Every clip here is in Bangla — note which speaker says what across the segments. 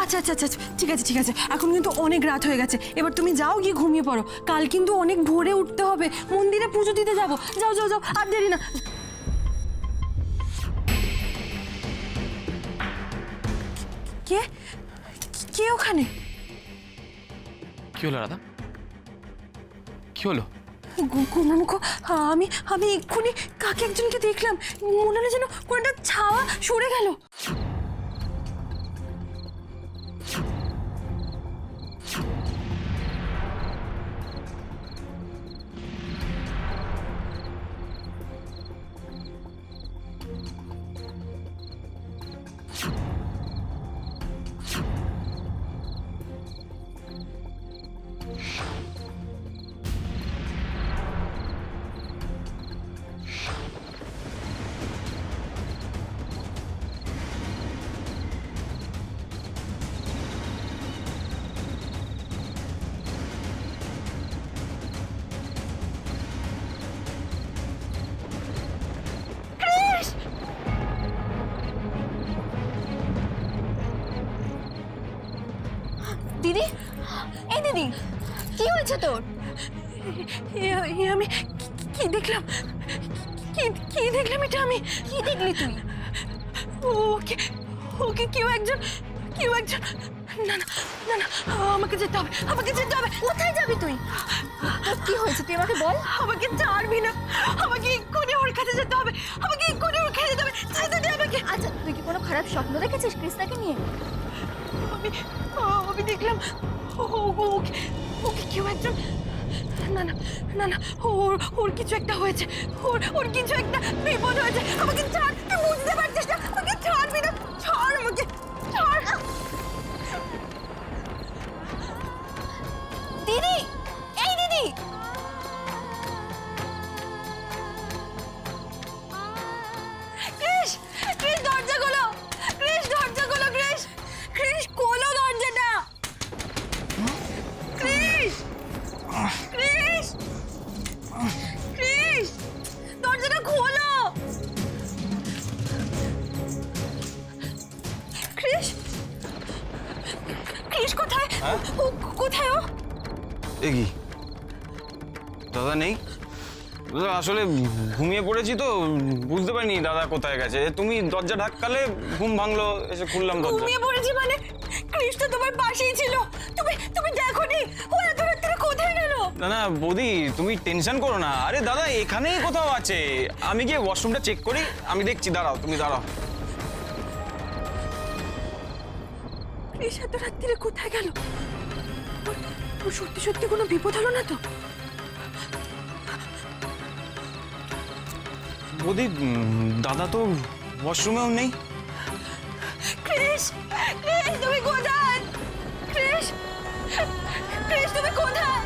Speaker 1: আচ্ছা আচ্ছা আচ্ছা ঠিক আছে ঠিক আছে, এখন কিন্তু অনেক রাত হয়ে গেছে, এবার তুমি যাও গিয়ে ঘুমিয়ে পড়ো, কাল কিন্তু অনেক ভোরে উঠতে হবে, মন্দিরে পুজো দিতে যাবো। যাও যাও যাও, আর দেরি না। কে কে ওখানে?
Speaker 2: কি হলো রাধা, কি হলো?
Speaker 1: গুণামুখ, আমি আমি এক্ষুনি কাকে একজনকে দেখলাম, মনে হলো যেন কোনো একটা ছাওয়া সরে গেল।
Speaker 3: দিদি, এই দিদি, কি হয়েছে তোর?
Speaker 1: আমি কি দেখলাম, কি দেখলাম এটা আমি?
Speaker 3: কি দেখলি তুই?
Speaker 1: ওকে ওকে কেউ একজন না না না না, আমাকে যেতে হবে, আমাকে যেতে হবে।
Speaker 3: কোথায় যাবি তুই? তোর কি হয়েছে তুই আমাকে বল।
Speaker 1: আমাকে ছাড়বি না, আমাকে এক্ষুনি ওর কাছে যেতে হবে, আমাকে এক্ষুনি ওর কাছে যেতে হবে, যেতে দে আমাকে।
Speaker 3: আচ্ছা, তুই কি কোনো খারাপ স্বপ্ন দেখেছিস কৃষ্ণাকে নিয়ে?
Speaker 1: আমি আমি দেখলাম ওকে ওকে কেউ একজন, না না না না, ওর কিছু একটা হয়েছে, ওর কিছু একটা বিপদ হয়েছে। আমাকে ছাড়, তুই বুঝতে পারছিস না, আমাকে ছাড়বি না, ছাড় আমাকে, ছাড়।
Speaker 3: দিদি, এই দিদি,
Speaker 1: ক্রিস, ক্রিস দরজা খোলো, ক্রিস দরজা খোলো, ক্রিস, ক্রিস খোলো দরজাটা, ক্রিস, ক্রিস, ক্রিস দরজাটা খোলো, ক্রিস, ক্রিস কোথায়? ও কোথায়? ও
Speaker 4: এ কি দাদা নেই? দাদা আসলে ঘুমিয়ে পড়েছি তো বুঝতে পারিনি দাদা কোথায় গেছে। তুমি দরজা ধাক্কালে ঘুম ভাঙলো, এসে খুললাম দরজা।
Speaker 1: ঘুমিয়ে পড়েছি মানে? ক্রিস তো তোমার পাশেই ছিল, তুমি দেখোনি ও এত রাত্রে কোথায় গেল?
Speaker 4: না না বৌদি, তুমি টেনশন করো না। আরে দাদা এখানেই কোথাও আছে, আমি গিয়ে ওয়াশরুমটা চেক করি, আমি দেখছি। দাঁড়াও, তুমি দাঁড়াও।
Speaker 1: ক্রিস এত রাত্রে কোথায় গেল? ওর সত্যি সত্যি কোনো বিপদ হলো না তো?
Speaker 4: বৌদি দাদা তো ওয়াশরুমেও নেই।
Speaker 1: ক্রিস, ক্রিস তুমি কোথায়? ক্রিস, ক্রিস তুমি কোথায়?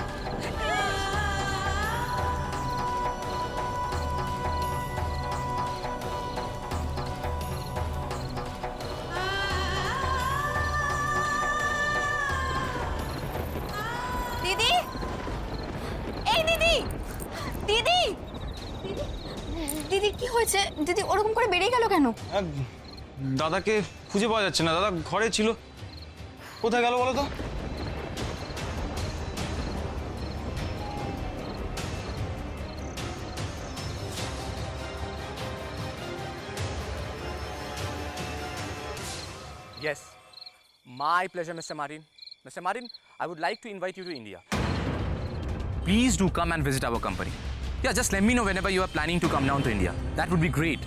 Speaker 3: দিদি, এই দিদি, দিদি, দিদি কি হয়েছে? দিদি ওরকম করে বেরিয়ে গেল কেন?
Speaker 4: দাদাকে খুঁজে পাওয়া যাচ্ছে না। দাদা ঘরে ছিল, কোথায় গেল বলো তো?
Speaker 2: Yes, my pleasure, Mr. Marin. Mr. Marin, I would like to invite you to India. Please do come and visit our company. Yeah, just let me know whenever you are planning to come down to India. That would be great.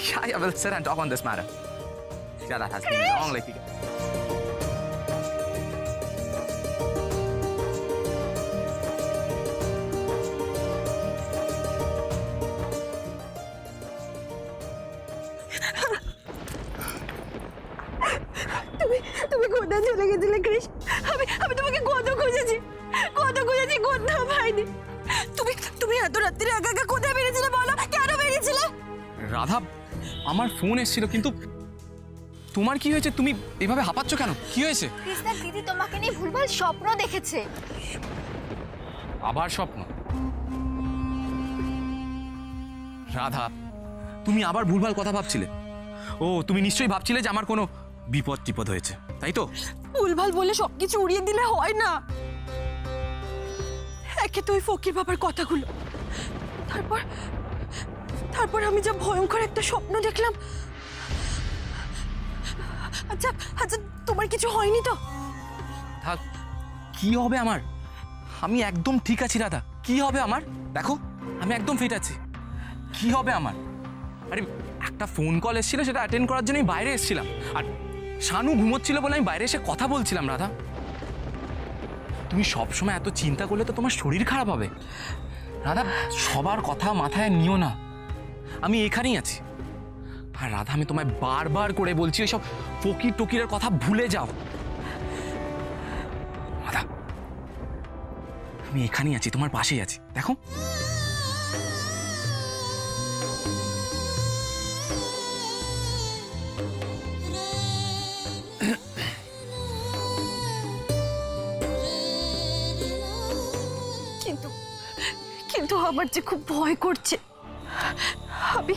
Speaker 2: Yeah, we'll sit and talk on this matter. Yeah, that has been long, like.
Speaker 1: তুমি কোথায় চলে গেছিলে ক্রিস? আমি তোমাকে কত খুঁজেছি, কোথাও পাইনি। তুমি এত রাত্রে একা একা কোথায় বেরিয়েছিলে বলো? কেন বেরিয়েছিলে?
Speaker 2: রাধা, আমার ফোন এসেছিল, কিন্তু তোমার কি হয়েছে? তুমি এভাবে হাঁপাচ্ছ কেন? কি হয়েছে?
Speaker 3: কৃষ্ণার দিদি তোমাকে নিয়ে ভুলভাল স্বপ্ন দেখেছে।
Speaker 2: আবার স্বপ্ন? রাধা, তুমি আবার ভুলভাল কথা ভাবছিলে? ও তুমি নিশ্চয়ই ভাবছিলে যে আমার কোনো বিপদ টিপদ হয়েছে, তাই তো?
Speaker 1: ভুলভাল বলে সবকিছু উড়িয়ে দিলে হয় না। একে তো ওই ফকির বাবার কথাগুলো, তারপর তারপর আমি যা ভয়ঙ্কর একটা স্বপ্ন দেখলাম। আচ্ছা আচ্ছা, তোমার কিছু হয়নি তো?
Speaker 2: থাক, কি হবে আমার? আমি একদম ঠিক আছি রাধা। কি হবে আমার? দেখো আমি একদম ফিট আছি। কি হবে আমার? আরে একটা ফোন কল এসেছিল, সেটা অ্যাটেন্ড করার জন্য আমি বাইরে এসেছিলাম। আর শানু ঘুমোচ্ছিল বলে আমি বাইরে এসে কথা বলছিলাম। রাধা, তুমি সবসময় এত চিন্তা করলে তো তোমার শরীর খারাপ হবে। রাধা, সবার কথা মাথায় নিও না, আমি এখানেই আছি। আর রাধা, আমি তোমায় বারবার করে বলছি ওইসব ফকির টকিরের কথা ভুলে যাও। রাধা, আমি এখানেই আছি, তোমার পাশেই আছি, দেখো।
Speaker 1: কিন্তু কিন্তু আমার যে খুব ভয় করছে। আমি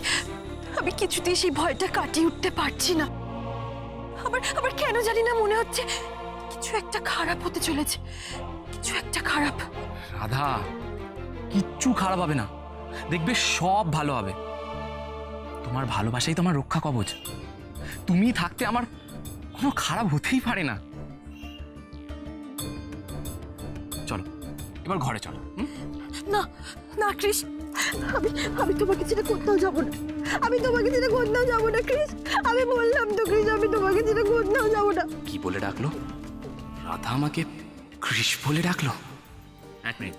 Speaker 1: আমি কিছুতেই সেই ভয়টা কাটিয়ে উঠতে পারছি না। আবার আবার কেন জানি না মনে হচ্ছে কিছু একটা খারাপ হতে চলেছে, কিছু একটা খারাপ।
Speaker 2: রাধা, কিচ্ছু খারাপ হবে না, দেখবে সব ভালো হবে। তোমার ভালোবাসাই তোমার রক্ষা কবচ। তুমি থাকতে আমার কোনো খারাপ হতেই পারে না। চলো এবার ঘরে চলো।
Speaker 1: না না ক্রিস, আমি আমি তোমাকে ছেড়ে কোথাও যাব না। আমি তোমাকে ছেড়ে কোথাও যাব না ক্রিস। আমি বললাম তো ক্রিস, আমি তোমাকে ছেড়ে কোথাও যাব না।
Speaker 2: কি বলে ডাকলো? রাধা আমাকে কৃষ বলে ডাকলো? এক মিনিট,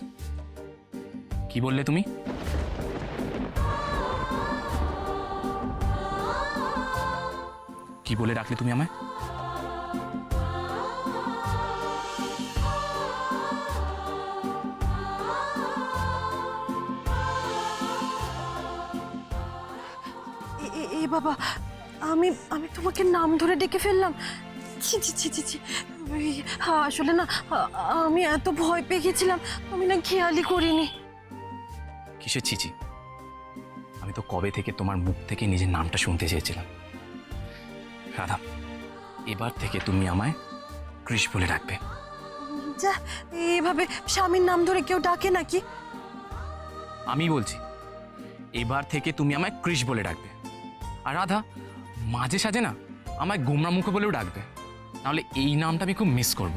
Speaker 2: কি বললে তুমি? কি বলে ডাকলে তুমি আমায়?
Speaker 1: এ বাবা, আমি আমি তোমাকে নাম ধরে ডেকে ফেললাম। ছি ছি ছি ছি ছি। আসলে না, আমি এত ভয় পেয়ে গেছিলাম, আমি না খেয়ালই করিনি।
Speaker 2: কিসের ছিচি? আমি তো কবে থেকে তোমার মুখ থেকে নিজের নামটা শুনতে চেয়েছিলাম। রাধা, এবার থেকে তুমি আমায় কৃষ বলে ডাকবে।
Speaker 1: যা, এভাবে স্বামীর নাম ধরে কেউ ডাকে নাকি?
Speaker 2: আমি বলছি, এবার থেকে তুমি আমায় কৃষ বলে ডাকবে। আর রাধা, মাঝে সাঝে না আমায় গোমরা মুখে বলেও ডাকবে, নাহলে এই নামটা আমি খুব মিস করব।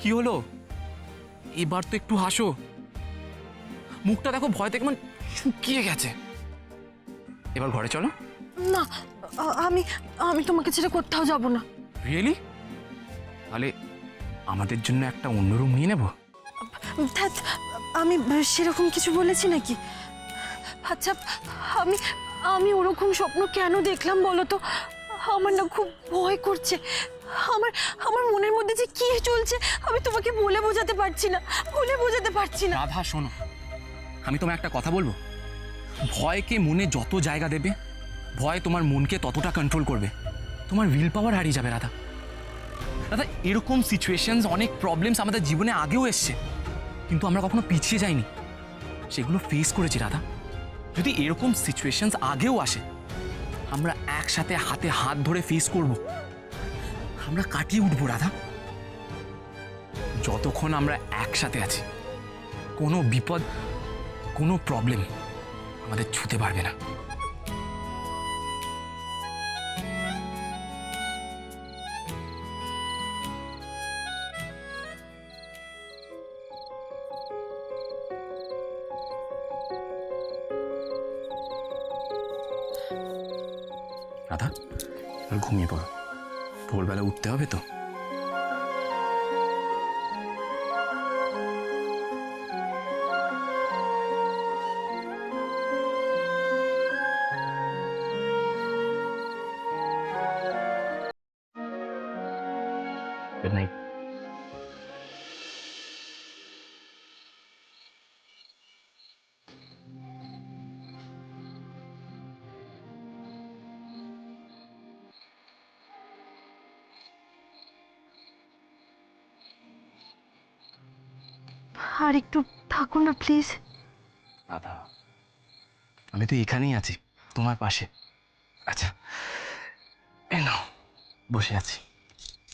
Speaker 2: কি হলো? এবার তো একটু হাসো। মুখটা দেখো ভয় থেকে মানে শুকিয়ে গেছে। এবার ঘরে চলো।
Speaker 1: না, আমি আমি তোমাকে ছেড়ে কোথাও যাব না।
Speaker 2: রিয়েলি? তাহলে আমাদের জন্য একটা অন্য রুম নিয়ে নেব।
Speaker 1: ধ্যাৎ, আমি সেরকম কিছু বলেছি নাকি? আচ্ছা, আমি আমি ওরকম স্বপ্ন কেন দেখলাম বলো তো? আমার না খুব ভয় করছে। আমার আমার মনের মধ্যে যে কি চলছে আমি তোমাকে বলে বোঝাতে পারছি না, বলে বোঝাতে পারছি না।
Speaker 2: রাধা শোনো, আমি তোমায় একটা কথা বলবো। ভয়কে মনে যত জায়গা দেবে, ভয় তোমার মনকে ততটা কন্ট্রোল করবে। তোমার উইল পাওয়ার হারিয়ে যাবে রাধা। রাধা, এরকম সিচুয়েশনস, অনেক প্রবলেমস আমাদের জীবনে আগেও এসছে, কিন্তু আমরা কখনো পিছিয়ে যাইনি, সেগুলো ফেস করেছি রাধা। যদি এরকম সিচুয়েশনস আগেও আসে, আমরা একসাথে হাতে হাত ধরে ফেস করব, আমরা কাটিয়ে উঠবো রাধা। যতক্ষণ আমরা একসাথে আছি, কোনো বিপদ, কোনো প্রবলেম আমাদের ছুতে পারবে না। রাধা, আর ঘুমিয়ে পড়ো, ভোরবেলা উঠতে হবে তো। Good night.
Speaker 1: আর একটু থাকো না প্লিজ।
Speaker 2: রাধা, আমি তো এখানেই আছি, তোমার পাশে। আচ্ছা এই নাও, বসে আছি,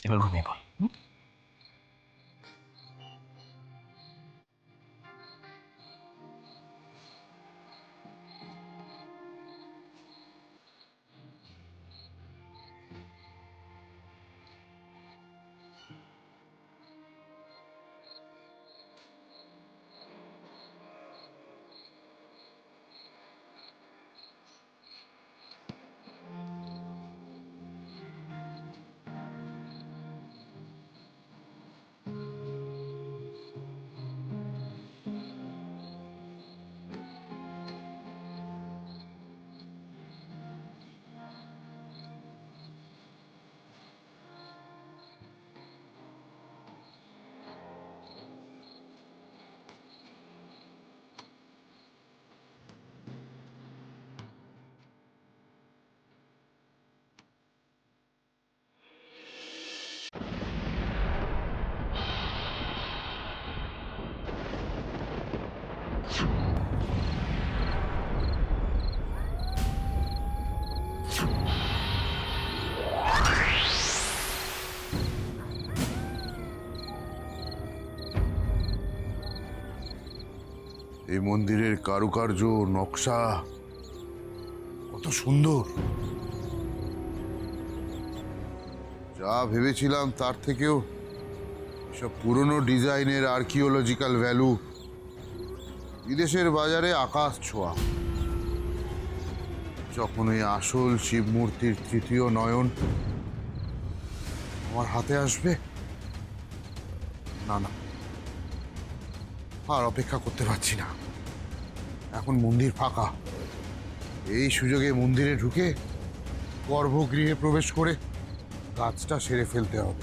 Speaker 2: এবার ঘুমিয়ে পড়।
Speaker 5: এই মন্দিরের কারুকার্য নকশা কত সুন্দর, যা ভেবেছিলাম তার থেকেও সব পুরনো ডিজাইনের আর্কিওলজিক্যাল ভ্যালু বিদেশের বাজারে আকাশ ছোঁয়া। যখন ওই আসল শিব মূর্তির তৃতীয় নয়ন আমার হাতে আসবে, না না, আর অপেক্ষা করতে পারছি না। এখন মন্দির ফাঁকা, এই সুযোগে মন্দিরে ঢুকে গর্ভগৃহে প্রবেশ করে কাজটা সেরে ফেলতে হবে।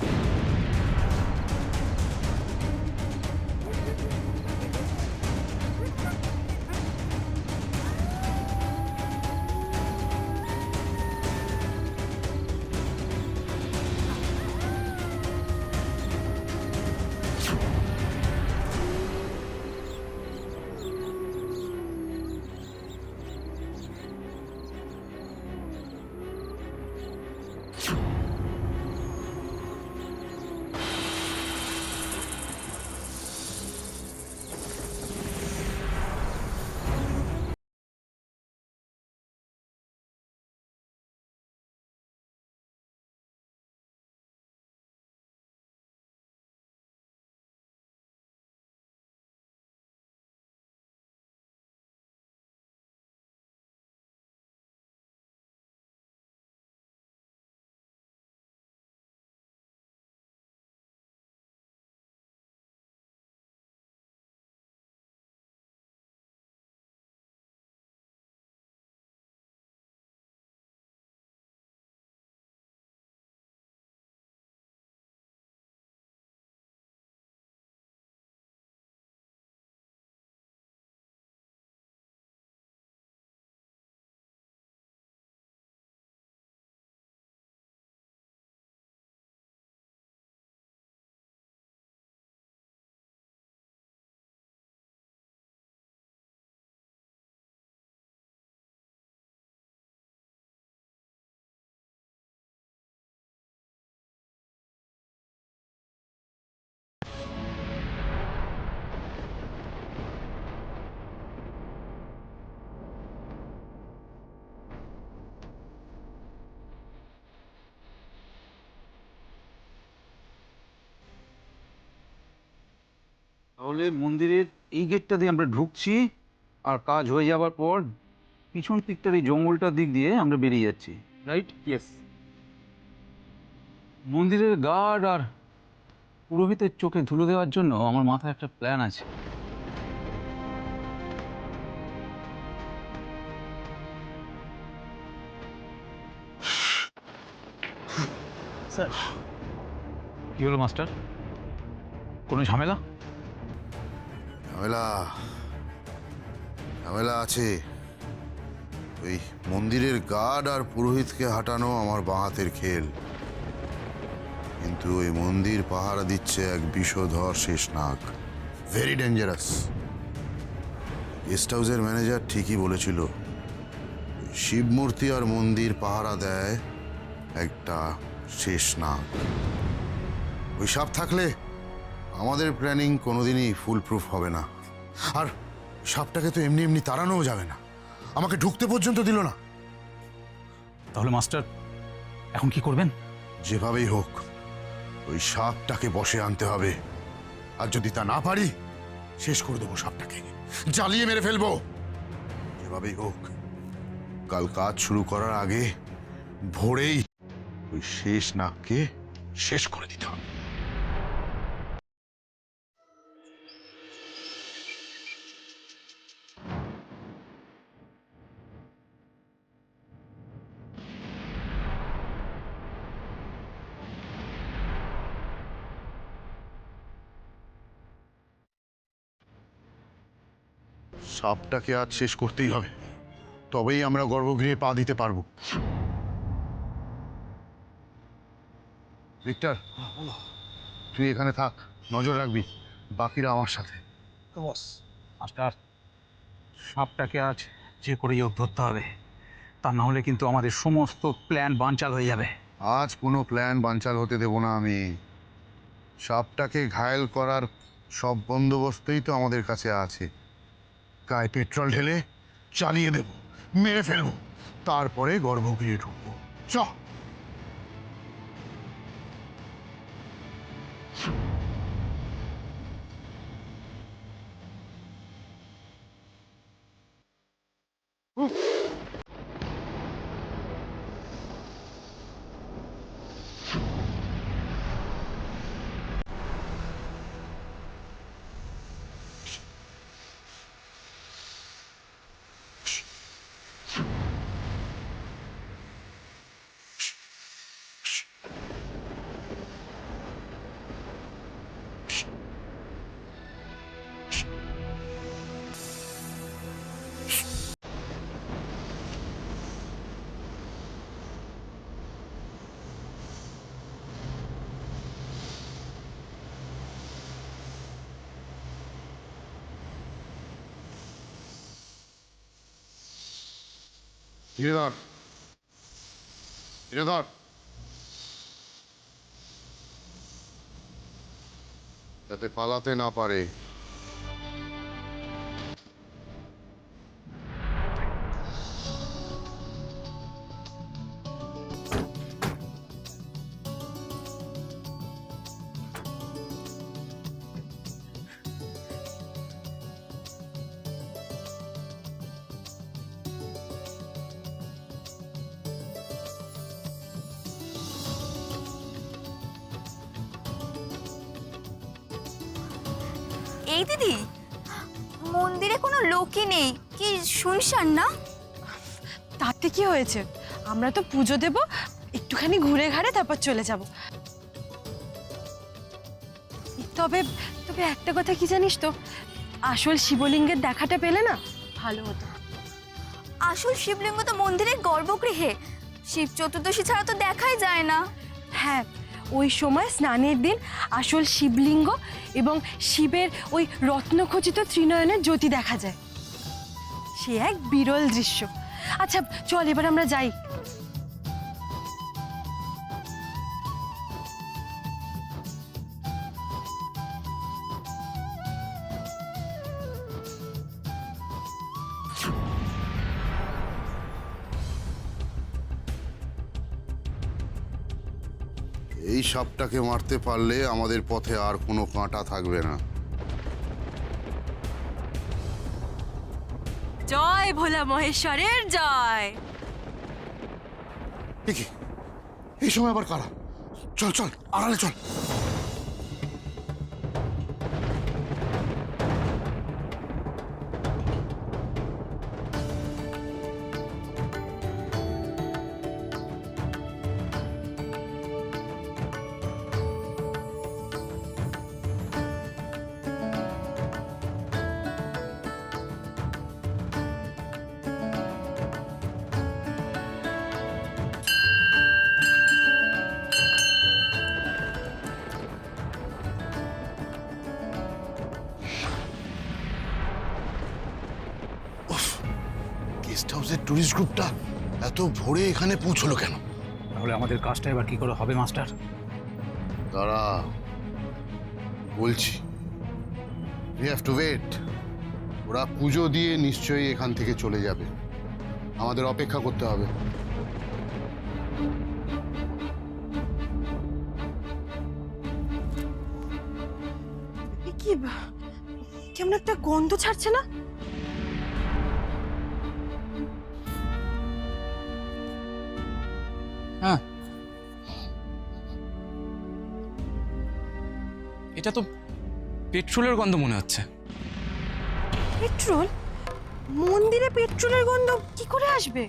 Speaker 6: তাহলে মন্দিরের এই গেটটা দিয়ে আমরা ঢুকছি, আর কাজ হয়ে যাওয়ার পর পিছন দিকটার এই জঙ্গলটার দিক দিয়ে আমরা বেরিয়ে যাচ্ছি, রাইট?
Speaker 2: ইয়েস।
Speaker 6: মন্দিরের গার্ড আর পুরোহিতের চোখে ধুলো দেওয়ার জন্য আমার মাথায় একটা প্ল্যান আছে।
Speaker 2: স্যার,
Speaker 6: কি হলো মাস্টার, কোনো ঝামেলা?
Speaker 5: ঝামেলা ঝামেলা আছে। ওই মন্দিরের গার্ড আর পুরোহিতকে হাঁটানো আমার বাঁ হাতের খেল, কিন্তু ওই মন্দির পাহারা দিচ্ছে এক বিষধর শেষনাগ, ভেরি ডেঞ্জারাস। গেস্ট হাউসের ম্যানেজার ঠিকই বলেছিল, ওই শিব মূর্তি আর মন্দির পাহারা দেয় একটা শেষ নাগ। ওই সাপ থাকলে আমাদের প্ল্যানিং কোনোদিনই ফুল প্রুফ হবে না। আর সাপটাকে তো এমনি এমনি তাড়ানোও যাবে না, আমাকে ঢুকতে পর্যন্ত দিল না।
Speaker 6: তাহলে মাস্টার এখন কি করবেন?
Speaker 5: যেভাবেই হোক ওই সাপটাকে বশে আনতে হবে, আর যদি তা না পারি শেষ করে দেবো সাপটাকে, জ্বালিয়ে মেরে ফেলবো। যেভাবেই হোক কাল কাজ শুরু করার আগে ভোরেই ওই শেষ নাগকে শেষ করে দিতে হবে। সাপটাকে আজ শেষ করতেই হবে, তবেই আমরা গর্ভগৃহে পা দিতে পারবো। ভিক্টর, তুই এখানে থাক, নজর রাখবি, বাকিরা আমার সাথে।
Speaker 6: মাস্টার, সাপটাকে আজ যে করেই হোক ধরতে হবে, তা না হলে কিন্তু আমাদের সমস্ত প্ল্যান বানচাল হয়ে যাবে।
Speaker 5: আজ কোনো প্ল্যান বানচাল হতে দেব না আমি। সাপটাকে ঘায়েল করার সব বন্দোবস্তই তো আমাদের কাছে আছে। গায়ে পেট্রোল ঢেলে চালিয়ে দেব, মেরে ফেলবো, তারপরে গর্ভগৃহে ঢুকবো। চ। ধীরে ধর, ধীরে ধর, যাতে পালাতে না পারে।
Speaker 3: এই দিদি, মন্দিরে কোনো লোকই নেই, কি শুনশান না?
Speaker 1: তাতে কি হয়েছে, আমরা তো পুজো দেব, একটুখানি ঘুরে ঘাড়ে তারপর চলে যাব। তবে তবে একটা কথা কি জানিস তো, আসল শিবলিঙ্গের দেখাটা পেলে না ভালো হতো।
Speaker 3: আসল শিবলিঙ্গ তো মন্দিরের গর্ভগৃহে, শিব চতুর্দশী ছাড়া তো দেখাই যায় না।
Speaker 1: হ্যাঁ, ওই সময় স্নানের দিন আসল শিবলিঙ্গ এবং শিবের ওই রত্নখচিত ত্রিনয়নের জ্যোতি দেখা যায়। সে এক বিরল দৃশ্য। আচ্ছা চল এবার আমরা যাই।
Speaker 5: এই সাপটাকে মারতে পারলে আমাদের পথে আর কোনো কাঁটা থাকবে না।
Speaker 1: জয় ভোলা মহেশ্বরের জয়।
Speaker 5: কি এই সময় আবার কারা? চল চল, আড়ালে চল। গেস্ট হাউসের টুরিস্ট গ্রুপটা এত ভোরে এখানে পৌঁছলো কেন?
Speaker 6: তাহলে আমাদের কাজটা এবার কি করে হবে মাস্টার?
Speaker 5: তারা বলছি, উই হ্যাভ টু ওয়েট। ওরা পুজো দিয়ে নিশ্চয়ই এখান থেকে চলে যাবে, আমাদের অপেক্ষা করতে হবে।
Speaker 1: কি কেমন একটা গন্ধ ছাড়ছে না?
Speaker 2: হ্যাঁ, এটা তো পেট্রোলের গন্ধ মনে হচ্ছে।
Speaker 1: পেট্রোল? মন্দিরে পেট্রোলের গন্ধ কি করে আসবে?